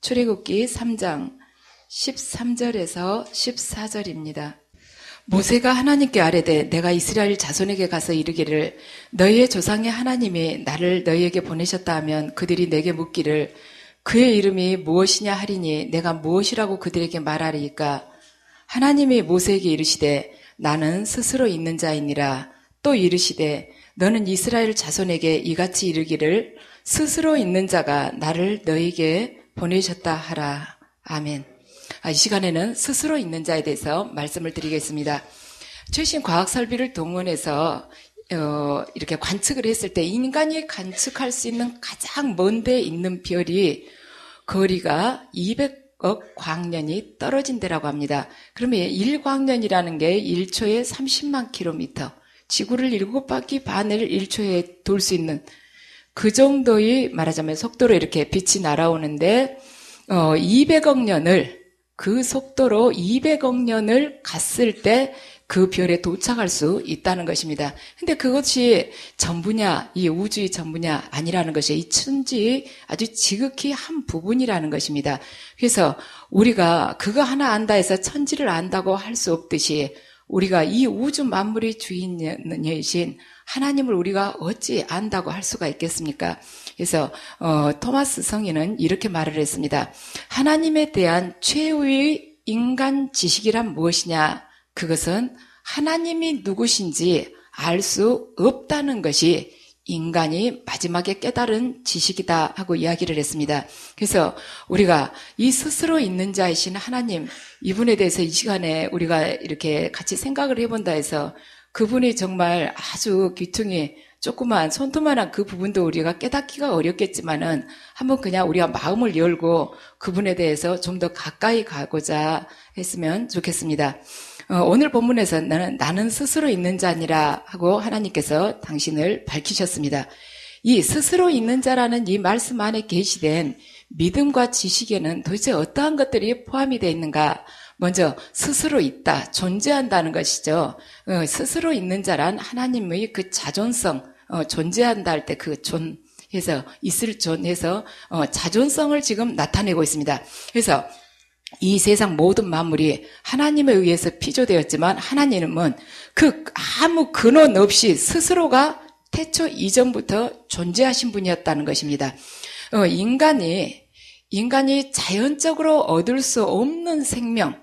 출애굽기 3장 13절에서 14절입니다. 모세가 하나님께 아뢰되 내가 이스라엘 자손에게 가서 이르기를 너희의 조상의 하나님이 나를 너희에게 보내셨다 하면 그들이 내게 묻기를 그의 이름이 무엇이냐 하리니 내가 무엇이라고 그들에게 말하리이까. 하나님이 모세에게 이르시되 나는 스스로 있는 자이니라. 또 이르시되 너는 이스라엘 자손에게 이같이 이르기를 스스로 있는 자가 나를 너희에게 보내셨다 하라. 아멘. 이 시간에는 스스로 있는 자에 대해서 말씀을 드리겠습니다. 최신 과학 설비를 동원해서 이렇게 관측을 했을 때 인간이 관측할 수 있는 가장 먼 데 있는 별이 거리가 200억 광년이 떨어진 데라고 합니다. 그러면 1광년이라는 게 1초에 30만 킬로미터, 지구를 7바퀴 반을 1초에 돌 수 있는 그 정도의 말하자면 속도로 이렇게 빛이 날아오는데 200억 년을 그 속도로 200억 년을 갔을 때 그 별에 도착할 수 있다는 것입니다. 근데 그것이 전부냐, 이 우주의 전부냐 아니라는 것이 이 천지의 아주 지극히 한 부분이라는 것입니다. 그래서 우리가 그거 하나 안다 해서 천지를 안다고 할 수 없듯이 우리가 이 우주 만물의 주인이신 하나님을 우리가 어찌 안다고 할 수가 있겠습니까? 그래서 토마스 성인은 이렇게 말을 했습니다. 하나님에 대한 최후의 인간 지식이란 무엇이냐? 그것은 하나님이 누구신지 알 수 없다는 것이 인간이 마지막에 깨달은 지식이다 하고 이야기를 했습니다. 그래서 우리가 이 스스로 있는 자이신 하나님, 이분에 대해서 이 시간에 우리가 이렇게 같이 생각을 해본다 해서 그분이 정말 아주 귀퉁이 조그만 손톱만한 그 부분도 우리가 깨닫기가 어렵겠지만은 한번 그냥 우리가 마음을 열고 그분에 대해서 좀 더 가까이 가고자 했으면 좋겠습니다. 오늘 본문에서 나는 스스로 있는 자니라 하고 하나님께서 당신을 밝히셨습니다. 이 스스로 있는 자라는 이 말씀 안에 계시된 믿음과 지식에는 도대체 어떠한 것들이 포함이 되어 있는가? 먼저 스스로 있다, 존재한다는 것이죠. 스스로 있는 자란 하나님의 그 자존성, 존재한다 할 때 그 존해서 있을 존해서 자존성을 지금 나타내고 있습니다. 그래서 이 세상 모든 만물이 하나님에 의해서 피조되었지만 하나님은 그 아무 근원 없이 스스로가 태초 이전부터 존재하신 분이었다는 것입니다. 인간이 자연적으로 얻을 수 없는 생명,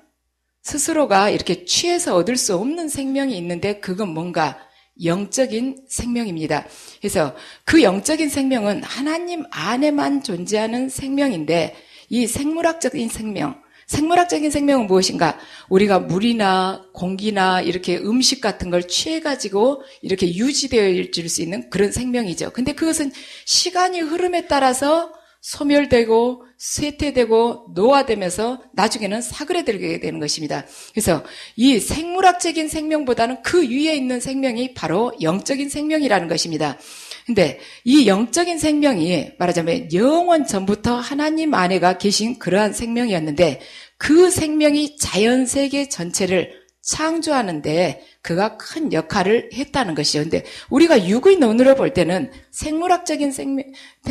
스스로가 이렇게 취해서 얻을 수 없는 생명이 있는데 그건 뭔가 영적인 생명입니다. 그래서 그 영적인 생명은 하나님 안에만 존재하는 생명인데 이 생물학적인 생명은 무엇인가? 우리가 물이나 공기나 이렇게 음식 같은 걸 취해가지고 이렇게 유지되어질 수 있는 그런 생명이죠. 근데 그것은 시간이 흐름에 따라서 소멸되고 쇠퇴되고 노화되면서 나중에는 사그라들게 되는 것입니다. 그래서 이 생물학적인 생명보다는 그 위에 있는 생명이 바로 영적인 생명이라는 것입니다. 근데 이 영적인 생명이 말하자면 영원 전부터 하나님 안에가 계신 그러한 생명이었는데 그 생명이 자연세계 전체를 창조하는데 그가 큰 역할을 했다는 것이죠. 근데 우리가 육의 눈으로 볼 때는 생물학적인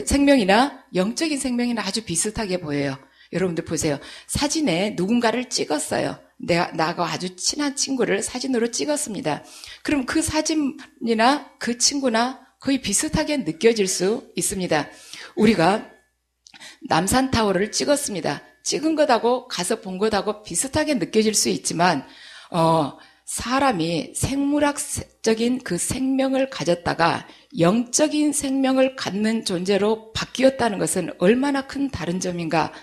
생명이나 영적인 생명이나 아주 비슷하게 보여요. 여러분들 보세요. 사진에 누군가를 찍었어요. 나하고 아주 친한 친구를 사진으로 찍었습니다. 그럼 그 사진이나 그 친구나 거의 비슷하게 느껴질 수 있습니다. 우리가 남산타워를 찍었습니다. 찍은 것하고 가서 본 것하고 비슷하게 느껴질 수 있지만 사람이 생물학적인 그 생명을 가졌다가 영적인 생명을 갖는 존재로 바뀌었다는 것은 얼마나 큰 다른 점인가.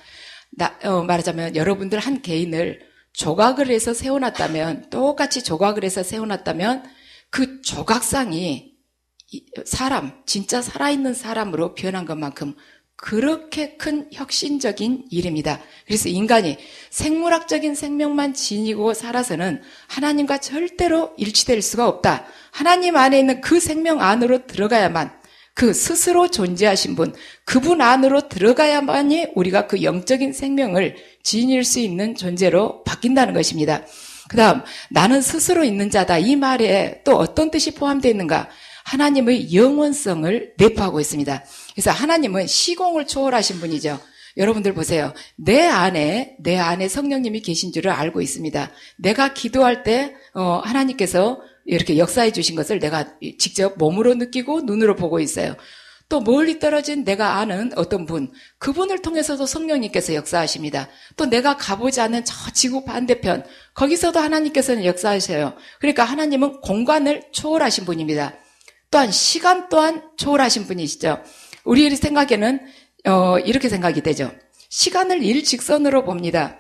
말하자면 여러분들 한 개인을 조각을 해서 세워놨다면 똑같이 조각을 해서 세워놨다면 그 조각상이 진짜 살아있는 사람으로 변한 것만큼 그렇게 큰 혁신적인 일입니다. 그래서 인간이 생물학적인 생명만 지니고 살아서는 하나님과 절대로 일치될 수가 없다. 하나님 안에 있는 그 생명 안으로 들어가야만 그 스스로 존재하신 분, 그분 안으로 들어가야만이 우리가 그 영적인 생명을 지닐 수 있는 존재로 바뀐다는 것입니다. 그 다음 나는 스스로 있는 자다. 이 말에 또 어떤 뜻이 포함되어 있는가? 하나님의 영원성을 내포하고 있습니다. 그래서 하나님은 시공을 초월하신 분이죠. 여러분들 보세요. 내 안에 성령님이 계신 줄을 알고 있습니다. 내가 기도할 때 하나님께서 이렇게 역사해 주신 것을 내가 직접 몸으로 느끼고 눈으로 보고 있어요. 또 멀리 떨어진 내가 아는 어떤 분, 그분을 통해서도 성령님께서 역사하십니다. 또 내가 가보지 않은 저 지구 반대편, 거기서도 하나님께서는 역사하셔요. 그러니까 하나님은 공간을 초월하신 분입니다. 또한 시간 또한 초월하신 분이시죠. 우리 생각에는 이렇게 생각이 되죠. 시간을 일직선으로 봅니다.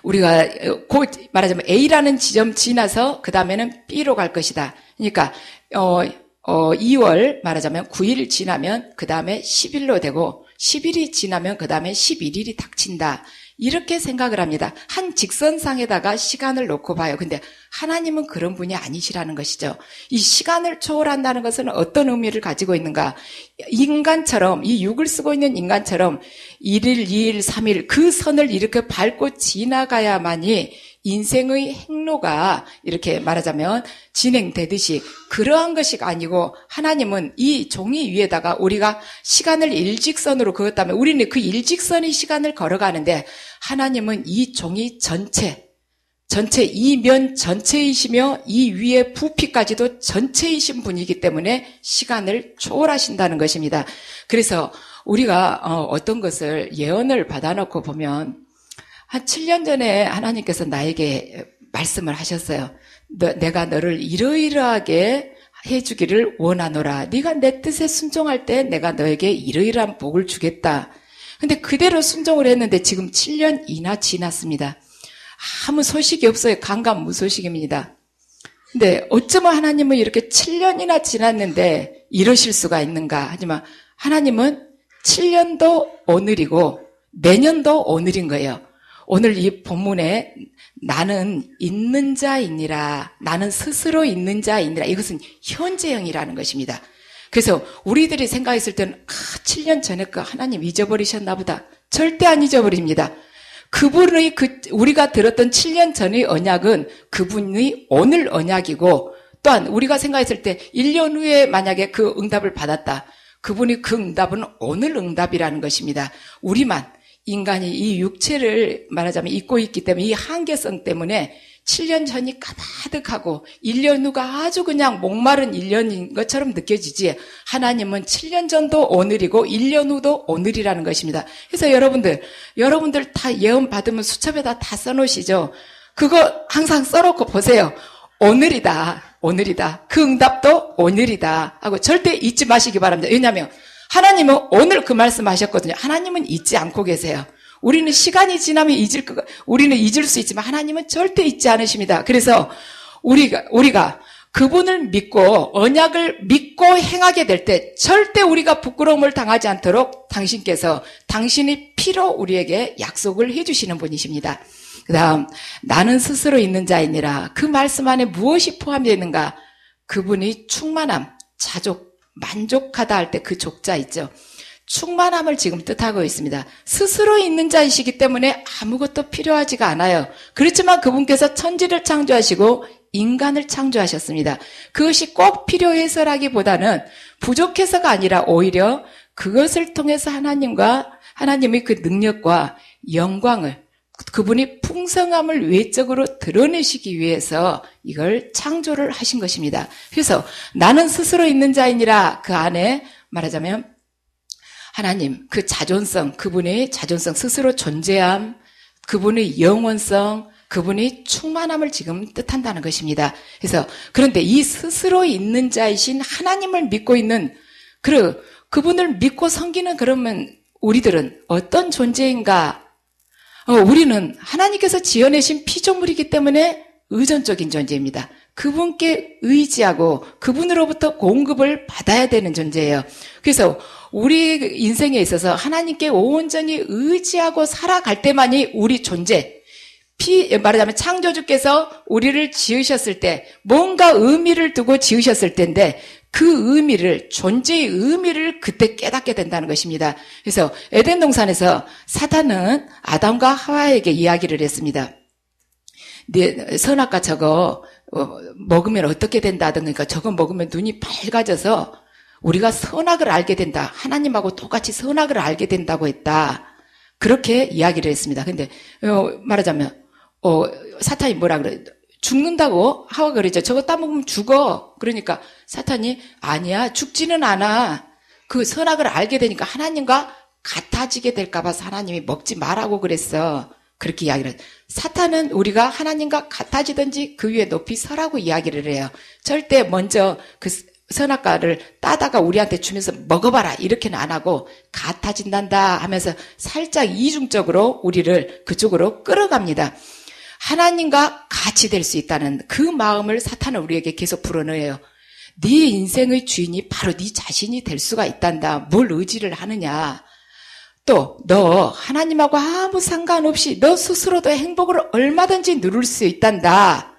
우리가 곧 말하자면 A라는 지점 지나서 그 다음에는 B로 갈 것이다. 그러니까 2월 말하자면 9일 지나면 그 다음에 10일로 되고 10일이 지나면 그 다음에 11일이 닥친다. 이렇게 생각을 합니다. 한 직선상에다가 시간을 놓고 봐요. 근데 하나님은 그런 분이 아니시라는 것이죠. 이 시간을 초월한다는 것은 어떤 의미를 가지고 있는가? 인간처럼, 이 육을 쓰고 있는 인간처럼 1일, 2일, 3일 그 선을 이렇게 밟고 지나가야만이 인생의 행로가 이렇게 말하자면 진행되듯이 그러한 것이 아니고 하나님은 이 종이 위에다가 우리가 시간을 일직선으로 그었다면 우리는 그 일직선의 시간을 걸어가는데 하나님은 이 종이 전체 이면 전체이시며 이 위에 부피까지도 전체이신 분이기 때문에 시간을 초월하신다는 것입니다. 그래서 우리가 어떤 것을 예언을 받아놓고 보면 한 7년 전에 하나님께서 나에게 말씀을 하셨어요. 내가 너를 이러이러하게 해주기를 원하노라. 네가 내 뜻에 순종할 때 내가 너에게 이러이러한 복을 주겠다. 근데 그대로 순종을 했는데 지금 7년이나 지났습니다. 아무 소식이 없어요. 강간무소식입니다. 근데 어쩌면 하나님은 이렇게 7년이나 지났는데 이러실 수가 있는가? 하지만 하나님은 7년도 오늘이고 내년도 오늘인 거예요. 오늘 이 본문에 나는 있는 자이니라, 나는 스스로 있는 자이니라, 이것은 현재형이라는 것입니다. 그래서 우리들이 생각했을 때는 7년 전에 그 하나님 잊어버리셨나 보다. 절대 안 잊어버립니다. 그분의 우리가 들었던 7년 전의 언약은 그분의 오늘 언약이고, 또한 우리가 생각했을 때 1년 후에 만약에 그 응답을 받았다. 그분이 그 응답은 오늘 응답이라는 것입니다. 우리만 인간이 이 육체를 말하자면 잊고 있기 때문에 이 한계성 때문에 7년 전이 까마득하고 1년 후가 아주 그냥 목마른 1년인 것처럼 느껴지지 하나님은 7년 전도 오늘이고 1년 후도 오늘이라는 것입니다. 그래서 여러분들 다 예언 받으면 수첩에다 다 써놓으시죠. 그거 항상 써놓고 보세요. 오늘이다. 그 응답도 오늘이다 하고 절대 잊지 마시기 바랍니다. 왜냐하면 하나님은 오늘 그 말씀하셨거든요. 하나님은 잊지 않고 계세요. 우리는 시간이 지나면 우리는 잊을 수 있지만 하나님은 절대 잊지 않으십니다. 그래서 우리가 그분을 믿고 언약을 믿고 행하게 될 때 절대 우리가 부끄러움을 당하지 않도록 당신께서 당신의 피로 우리에게 약속을 해주시는 분이십니다. 그 다음 나는 스스로 있는 자이니라. 그 말씀 안에 무엇이 포함되어 있는가? 그분이 충만함, 자족, 만족하다 할 때 그 족자 있죠. 충만함을 지금 뜻하고 있습니다. 스스로 있는 자이시기 때문에 아무것도 필요하지가 않아요. 그렇지만 그분께서 천지를 창조하시고 인간을 창조하셨습니다. 그것이 꼭 필요해서라기보다는 부족해서가 아니라 오히려 그것을 통해서 하나님의 그 능력과 영광을 그분이 풍성함을 외적으로 드러내시기 위해서 이걸 창조를 하신 것입니다. 그래서 나는 스스로 있는 자이니라 그 안에 말하자면 하나님 그 자존성, 그분의 자존성, 스스로 존재함, 그분의 영원성, 그분이 충만함을 지금 뜻한다는 것입니다. 그래서 그런데 이 스스로 있는 자이신 하나님을 믿고 있는 그분을 믿고 섬기는 그러면 우리들은 어떤 존재인가? 우리는 하나님께서 지어내신 피조물이기 때문에 의존적인 존재입니다. 그분께 의지하고 그분으로부터 공급을 받아야 되는 존재예요. 그래서 우리 인생에 있어서 하나님께 온전히 의지하고 살아갈 때만이 우리 존재, 말하자면 창조주께서 우리를 지으셨을 때 뭔가 의미를 두고 지으셨을 때인데 그 의미를, 존재의 의미를 그때 깨닫게 된다는 것입니다. 그래서 에덴 동산에서 사탄은 아담과 하와에게 이야기를 했습니다. 네, 선악과 저거 먹으면 어떻게 된다든가 저거 먹으면 눈이 밝아져서 우리가 선악을 알게 된다. 하나님하고 똑같이 선악을 알게 된다고 했다. 그렇게 이야기를 했습니다. 근데 말하자면 사탄이 뭐라 그래? 죽는다고 하와가 그러죠. 저거 따먹으면 죽어. 그러니까 사탄이 아니야, 죽지는 않아. 그 선악을 알게 되니까 하나님과 같아지게 될까 봐서 하나님이 먹지 말라고 그랬어. 그렇게 이야기를 해요. 사탄은 우리가 하나님과 같아지든지 그 위에 높이 서라고 이야기를 해요. 절대 먼저 그 선악과를 따다가 우리한테 주면서 먹어봐라 이렇게는 안 하고 같아진단다 하면서 살짝 이중적으로 우리를 그쪽으로 끌어갑니다. 하나님과 같이 될 수 있다는 그 마음을 사탄은 우리에게 계속 불어넣어요. 네 인생의 주인이 바로 네 자신이 될 수가 있단다. 뭘 의지를 하느냐. 또 너 하나님하고 아무 상관없이 너 스스로도 행복을 얼마든지 누릴 수 있단다.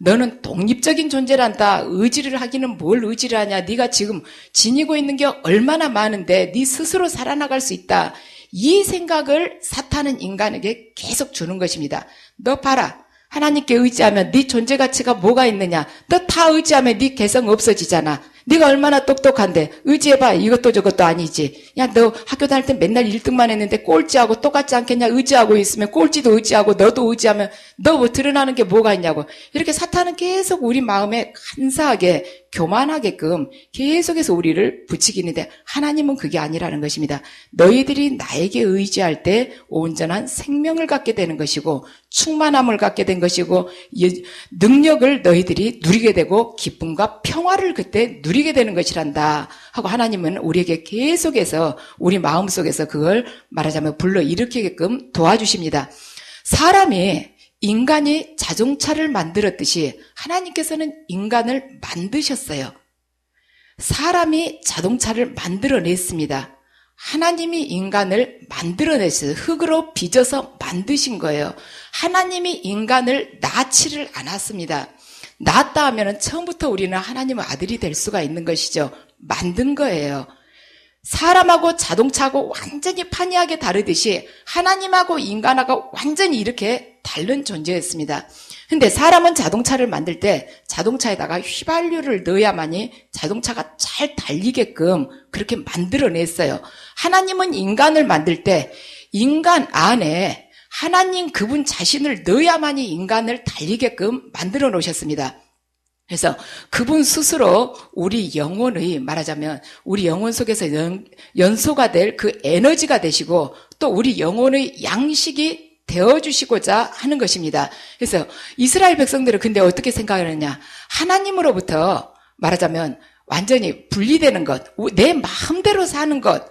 너는 독립적인 존재란다. 의지를 하기는 뭘 의지를 하냐. 네가 지금 지니고 있는 게 얼마나 많은데 네 스스로 살아나갈 수 있다. 이 생각을 사탄은 인간에게 계속 주는 것입니다. 너 봐라. 하나님께 의지하면 네 존재 가치가 뭐가 있느냐. 너 다 의지하면 네 개성 없어지잖아. 네가 얼마나 똑똑한데 의지해봐. 이것도 저것도 아니지. 야, 너 학교 다닐 때 맨날 1등만 했는데 꼴찌하고 똑같지 않겠냐. 의지하고 있으면 꼴찌도 의지하고 너도 의지하면 너 뭐 드러나는 게 뭐가 있냐고. 이렇게 사탄은 계속 우리 마음에 간사하게 교만하게끔 계속해서 우리를 부추기는데 하나님은 그게 아니라는 것입니다. 너희들이 나에게 의지할 때 온전한 생명을 갖게 되는 것이고 충만함을 갖게 된 것이고 능력을 너희들이 누리게 되고 기쁨과 평화를 그때 누리게 되는 것이란다 하고 하나님은 우리에게 계속해서 우리 마음속에서 그걸 말하자면 불러일으키게끔 도와주십니다. 인간이 자동차를 만들었듯이 하나님께서는 인간을 만드셨어요. 사람이 자동차를 만들어냈습니다. 하나님이 인간을 만들어냈어요. 흙으로 빚어서 만드신 거예요. 하나님이 인간을 낳지를 않았습니다. 낳았다 하면 처음부터 우리는 하나님의 아들이 될 수가 있는 것이죠. 만든 거예요. 사람하고 자동차하고 완전히 판이하게 다르듯이 하나님하고 인간하고 완전히 이렇게 다른 존재였습니다. 근데 사람은 자동차를 만들 때 자동차에다가 휘발유를 넣어야만이 자동차가 잘 달리게끔 그렇게 만들어냈어요. 하나님은 인간을 만들 때 인간 안에 하나님 그분 자신을 넣어야만이 인간을 달리게끔 만들어 놓으셨습니다. 그래서 그분 스스로 우리 영혼의 말하자면 우리 영혼 속에서 연소가 될 그 에너지가 되시고 또 우리 영혼의 양식이 되어주시고자 하는 것입니다. 그래서 이스라엘 백성들은 근데 어떻게 생각을 했냐. 하나님으로부터 말하자면 완전히 분리되는 것, 내 마음대로 사는 것,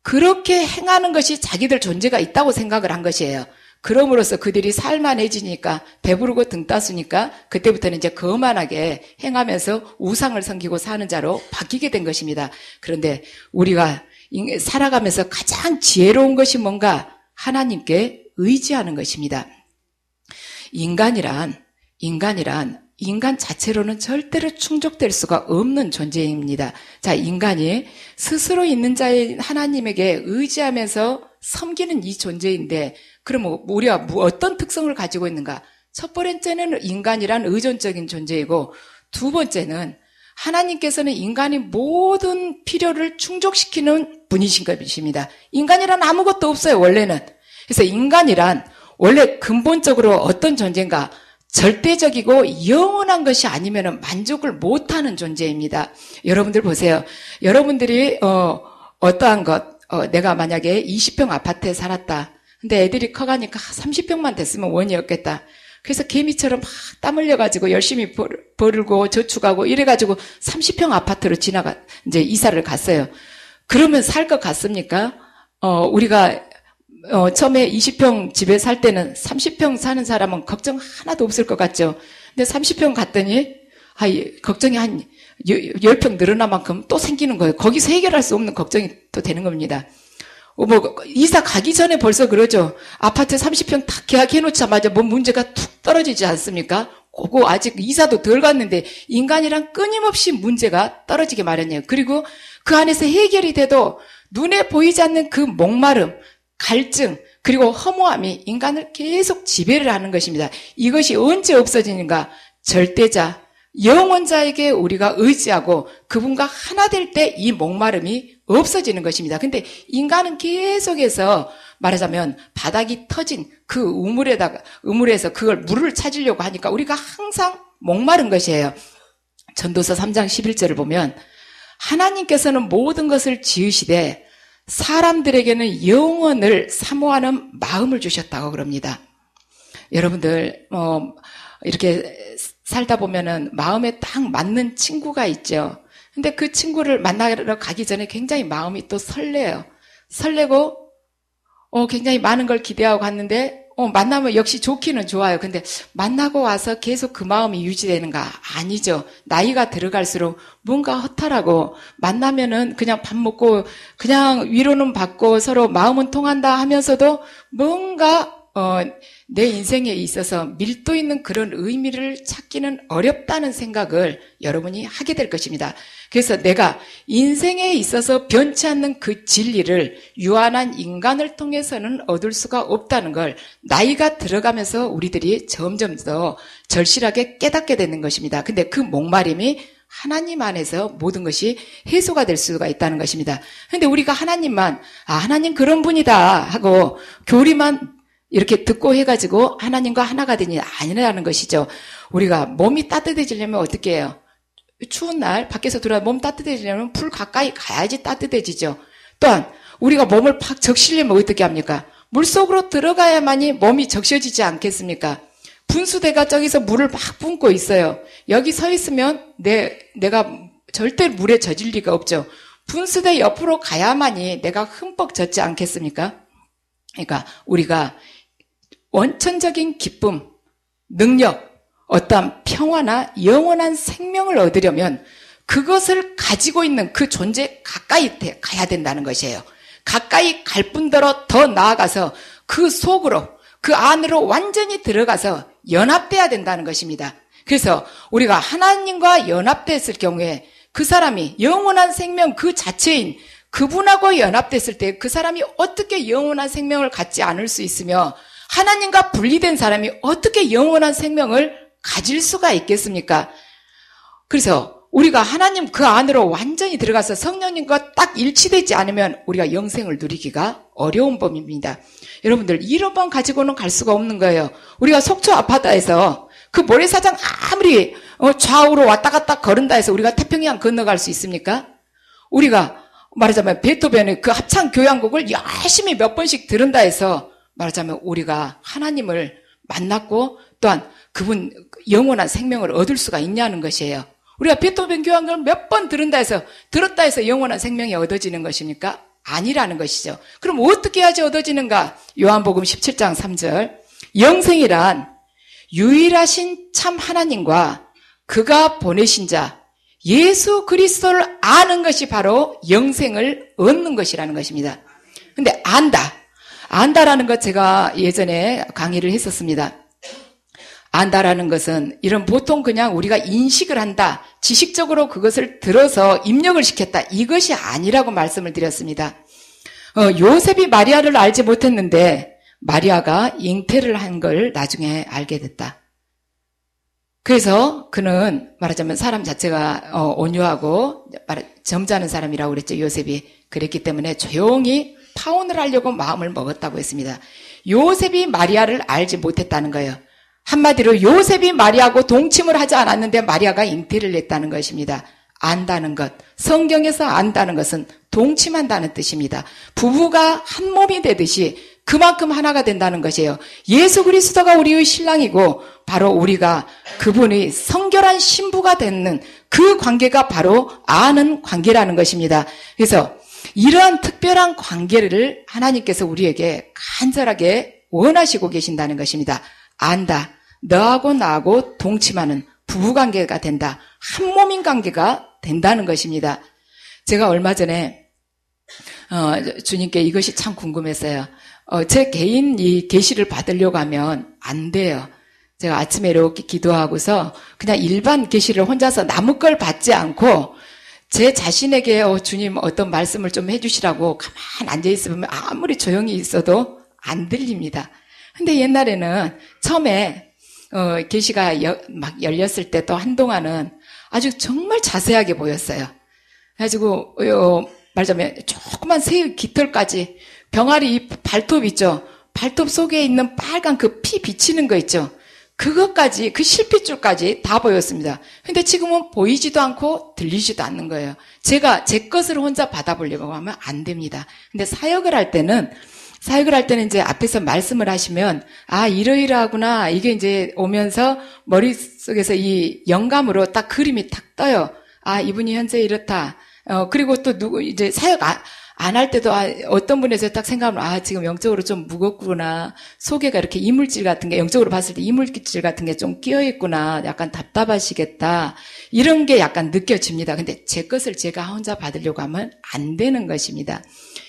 그렇게 행하는 것이 자기들 존재가 있다고 생각을 한 것이에요. 그럼으로써 그들이 살만해지니까 배부르고 등 따수니까 그때부터는 이제 거만하게 행하면서 우상을 섬기고 사는 자로 바뀌게 된 것입니다. 그런데 우리가 살아가면서 가장 지혜로운 것이 뭔가 하나님께 의지하는 것입니다. 인간 자체로는 절대로 충족될 수가 없는 존재입니다. 자, 인간이 스스로 있는 자인 하나님에게 의지하면서 섬기는 이 존재인데 그럼 우리가 어떤 특성을 가지고 있는가? 첫 번째는 인간이란 의존적인 존재이고 두 번째는 하나님께서는 인간의 모든 필요를 충족시키는 분이신 것입니다. 인간이란 아무것도 없어요, 원래는. 그래서 인간이란 원래 근본적으로 어떤 존재인가? 절대적이고 영원한 것이 아니면 만족을 못하는 존재입니다. 여러분들 보세요. 여러분들이 어떠한 것, 내가 만약에 20평 아파트에 살았다. 근데 애들이 커가니까 30평만 됐으면 원이었겠다. 그래서 개미처럼 막 땀 흘려가지고 열심히 벌고 저축하고 이래가지고 30평 아파트로 이제 이사를 갔어요. 그러면 살 것 같습니까? 우리가 처음에 20평 집에 살 때는 30평 사는 사람은 걱정 하나도 없을 것 같죠. 근데 30평 갔더니 걱정이 한 10평 늘어난 만큼 또 생기는 거예요. 거기서 해결할 수 없는 걱정이 또 되는 겁니다. 이사 가기 전에 벌써 그러죠. 아파트 30평 다 계약해놓자마자 뭐 문제가 툭 떨어지지 않습니까? 그거 아직 이사도 덜 갔는데 인간이란 끊임없이 문제가 떨어지게 마련이에요. 그리고 그 안에서 해결이 돼도 눈에 보이지 않는 그 목마름, 갈증, 그리고 허무함이 인간을 계속 지배를 하는 것입니다. 이것이 언제 없어지는가? 절대자, 영원자에게 우리가 의지하고 그분과 하나 될 때 이 목마름이 없어지는 것입니다. 근데 인간은 계속해서 말하자면 바닥이 터진 그 우물에서 그걸 물을 찾으려고 하니까 우리가 항상 목마른 것이에요. 전도서 3장 11절을 보면 하나님께서는 모든 것을 지으시되 사람들에게는 영원을 사모하는 마음을 주셨다고 그럽니다. 여러분들 이렇게 살다 보면은 마음에 딱 맞는 친구가 있죠. 근데 그 친구를 만나러 가기 전에 굉장히 마음이 또 설레요. 설레고 굉장히 많은 걸 기대하고 갔는데 만나면 역시 좋기는 좋아요. 근데 만나고 와서 계속 그 마음이 유지되는가? 아니죠. 나이가 들어갈수록 뭔가 허탈하고 만나면은 그냥 밥 먹고 그냥 위로는 받고 서로 마음은 통한다 하면서도 뭔가 내 인생에 있어서 밀도 있는 그런 의미를 찾기는 어렵다는 생각을 여러분이 하게 될 것입니다. 그래서 내가 인생에 있어서 변치 않는 그 진리를 유한한 인간을 통해서는 얻을 수가 없다는 걸 나이가 들어가면서 우리들이 점점 더 절실하게 깨닫게 되는 것입니다. 근데 그 목마름이 하나님 안에서 모든 것이 해소가 될 수가 있다는 것입니다. 근데 우리가 하나님만 하나님 그런 분이다 하고 교리만 이렇게 듣고 해가지고 하나님과 하나가 되니 아니라는 것이죠. 우리가 몸이 따뜻해지려면 어떻게 해요? 추운 날 밖에서 들어와 몸 따뜻해지려면 불 가까이 가야지 따뜻해지죠. 또한 우리가 몸을 팍 적시려면 어떻게 합니까? 물속으로 들어가야만이 몸이 적셔지지 않겠습니까? 분수대가 저기서 물을 막 뿜고 있어요. 여기 서 있으면 내가 절대 물에 젖을 리가 없죠. 분수대 옆으로 가야만이 내가 흠뻑 젖지 않겠습니까? 그러니까 우리가 원천적인 기쁨, 능력, 어떠한 평화나 영원한 생명을 얻으려면 그것을 가지고 있는 그 존재 가까이 가야 된다는 것이에요. 가까이 갈 뿐더러 더 나아가서 그 속으로, 그 안으로 완전히 들어가서 연합돼야 된다는 것입니다. 그래서 우리가 하나님과 연합됐을 경우에 그 사람이 영원한 생명 그 자체인 그분하고 연합됐을 때 그 사람이 어떻게 영원한 생명을 갖지 않을 수 있으며 하나님과 분리된 사람이 어떻게 영원한 생명을 가질 수가 있겠습니까? 그래서 우리가 하나님 그 안으로 완전히 들어가서 성령님과 딱 일치되지 않으면 우리가 영생을 누리기가 어려운 법입니다. 여러분들 이런 번 가지고는 갈 수가 없는 거예요. 우리가 속초 아파트에서 그 모래사장 아무리 좌우로 왔다 갔다 걸은다 해서 우리가 태평양 건너갈 수 있습니까? 우리가 말하자면 베토벤의 그 합창 교향곡을 열심히 몇 번씩 들은다 해서 말하자면 우리가 하나님을 만났고 또한 그분 영원한 생명을 얻을 수가 있냐는 것이에요. 우리가 베토벤 교향곡을 몇 번 들었다 해서 영원한 생명이 얻어지는 것입니까? 아니라는 것이죠. 그럼 어떻게 해야지 얻어지는가? 요한복음 17장 3절 영생이란 유일하신 참 하나님과 그가 보내신 자 예수 그리스도를 아는 것이 바로 영생을 얻는 것이라는 것입니다. 근데 안다라는 것 제가 예전에 강의를 했었습니다. 안다라는 것은 이런 보통 그냥 우리가 인식을 한다, 지식적으로 그것을 들어서 입력을 시켰다, 이것이 아니라고 말씀을 드렸습니다. 요셉이 마리아를 알지 못했는데 마리아가 잉태를 한 걸 나중에 알게 됐다. 그래서 그는 말하자면 사람 자체가 온유하고 점잖은 사람이라고 그랬죠. 요셉이. 그랬기 때문에 조용히 파혼을 하려고 마음을 먹었다고 했습니다. 요셉이 마리아를 알지 못했다는 거예요. 한마디로 요셉이 마리아하고 동침을 하지 않았는데 마리아가 잉태를 냈다는 것입니다. 안다는 것, 성경에서 안다는 것은 동침한다는 뜻입니다. 부부가 한 몸이 되듯이 그만큼 하나가 된다는 것이에요. 예수 그리스도가 우리의 신랑이고 바로 우리가 그분의 성결한 신부가 되는 그 관계가 바로 아는 관계라는 것입니다. 그래서 이러한 특별한 관계를 하나님께서 우리에게 간절하게 원하시고 계신다는 것입니다. 안다. 너하고 나하고 동침하는 부부관계가 된다. 한 몸인 관계가 된다는 것입니다. 제가 얼마 전에 주님께 이것이 참 궁금했어요. 제 개인 이 계시를 받으려고 하면 안 돼요. 제가 아침에 이렇게 기도하고서 그냥 일반 계시를 혼자서 남의 걸 받지 않고 제 자신에게 주님 어떤 말씀을 좀 해주시라고 가만 앉아있으면 아무리 조용히 있어도 안 들립니다. 근데 옛날에는 처음에 계시가 막 열렸을 때 또 한동안은 아주 정말 자세하게 보였어요. 그래가지고, 말하자면 조그만 새 깃털까지 병아리 이 발톱 있죠? 발톱 속에 있는 빨간 그 피 비치는 거 있죠? 그것까지, 그 실핏줄까지 다 보였습니다. 근데 지금은 보이지도 않고 들리지도 않는 거예요. 제가 제 것을 혼자 받아보려고 하면 안 됩니다. 근데 사역을 할 때는 이제 앞에서 말씀을 하시면, 아, 이러이러하구나. 이게 이제 오면서 머릿속에서 이 영감으로 딱 그림이 딱 떠요. 아, 이분이 현재 이렇다. 그리고 또 이제 사역 안 할 때도, 어떤 분에서 딱 생각하면, 지금 영적으로 좀 무겁구나. 속에가 이렇게 이물질 같은 게, 영적으로 봤을 때 이물질 같은 게 좀 끼어있구나. 약간 답답하시겠다. 이런 게 약간 느껴집니다. 근데 제 것을 제가 혼자 받으려고 하면 안 되는 것입니다.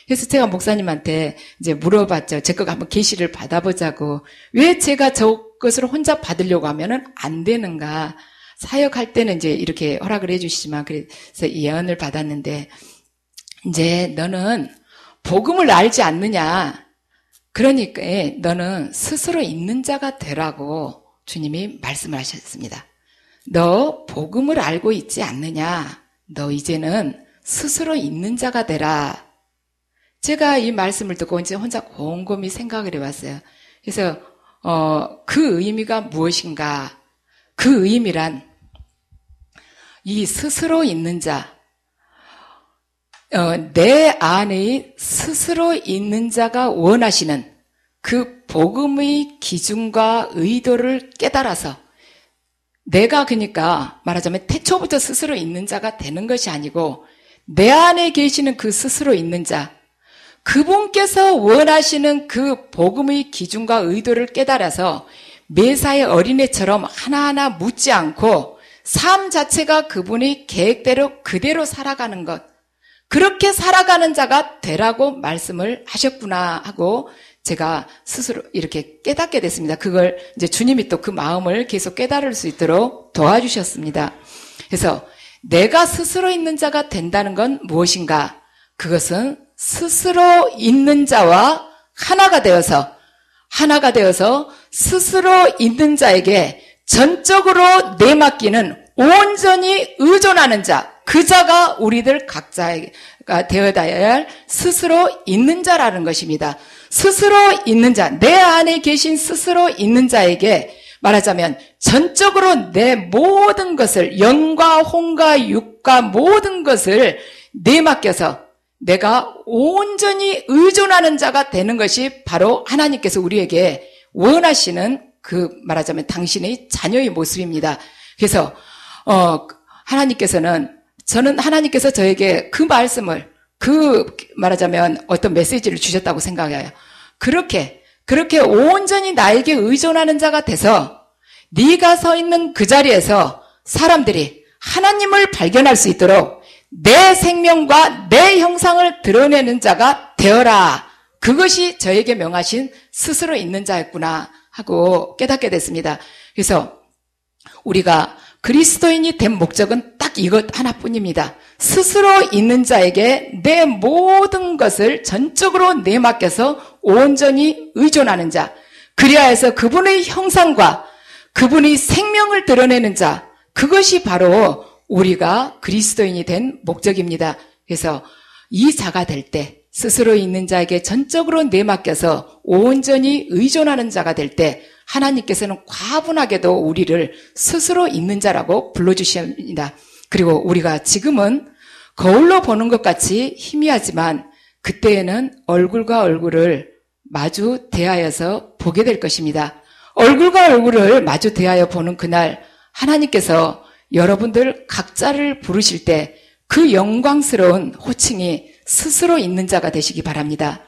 그래서 제가 목사님한테 이제 물어봤죠. 제 거 한번 계시를 받아보자고. 왜 제가 저 것을 혼자 받으려고 하면은 안 되는가. 사역할 때는 이제 이렇게 허락을 해주시지만, 그래서 예언을 받았는데, 이제 너는 복음을 알지 않느냐. 그러니까 너는 스스로 있는 자가 되라고 주님이 말씀을 하셨습니다. 너 복음을 알고 있지 않느냐. 너 이제는 스스로 있는 자가 되라. 제가 이 말씀을 듣고 이제 혼자 곰곰이 생각을 해봤어요. 그래서 그 의미가 무엇인가? 그 의미란 이 스스로 있는 자, 내 안에 스스로 있는 자가 원하시는 그 복음의 기준과 의도를 깨달아서 내가 그러니까 말하자면 태초부터 스스로 있는 자가 되는 것이 아니고 내 안에 계시는 그 스스로 있는 자, 그분께서 원하시는 그 복음의 기준과 의도를 깨달아서 매사의 어린애처럼 하나하나 묻지 않고 삶 자체가 그분의 계획대로 그대로 살아가는 것, 그렇게 살아가는 자가 되라고 말씀을 하셨구나 하고 제가 스스로 이렇게 깨닫게 됐습니다. 그걸 이제 주님이 또 그 마음을 계속 깨달을 수 있도록 도와주셨습니다. 그래서 내가 스스로 있는 자가 된다는 건 무엇인가? 그것은 스스로 있는 자와 하나가 되어서 스스로 있는 자에게 전적으로 내맡기는 온전히 의존하는 자, 그 자가 우리들 각자가 되어야 할 스스로 있는 자라는 것입니다. 스스로 있는 자, 내 안에 계신 스스로 있는 자에게 말하자면 전적으로 내 모든 것을 영과 혼과 육과 모든 것을 내맡겨서 내가 온전히 의존하는 자가 되는 것이 바로 하나님께서 우리에게 원하시는 그 말하자면 당신의 자녀의 모습입니다. 그래서 저는 하나님께서 저에게 그 말씀을 말하자면 어떤 메시지를 주셨다고 생각해요. 그렇게 온전히 나에게 의존하는 자가 돼서 네가 서 있는 그 자리에서 사람들이 하나님을 발견할 수 있도록 내 생명과 내 형상을 드러내는 자가 되어라. 그것이 저에게 명하신 스스로 있는 자였구나 하고 깨닫게 됐습니다. 그래서 우리가 그리스도인이 된 목적은 딱 이것 하나뿐입니다. 스스로 있는 자에게 내 모든 것을 전적으로 내맡겨서 온전히 의존하는 자, 그리하여서 그분의 형상과 그분의 생명을 드러내는 자, 그것이 바로 우리가 그리스도인이 된 목적입니다. 그래서 이 자가 될 때, 스스로 있는 자에게 전적으로 내맡겨서 온전히 의존하는 자가 될 때 하나님께서는 과분하게도 우리를 스스로 있는 자라고 불러주십니다. 그리고 우리가 지금은 거울로 보는 것 같이 희미하지만 그때에는 얼굴과 얼굴을 마주 대하여서 보게 될 것입니다. 얼굴과 얼굴을 마주 대하여 보는 그날 하나님께서 여러분들 각자를 부르실 때 그 영광스러운 호칭이 스스로 있는 자가 되시기 바랍니다.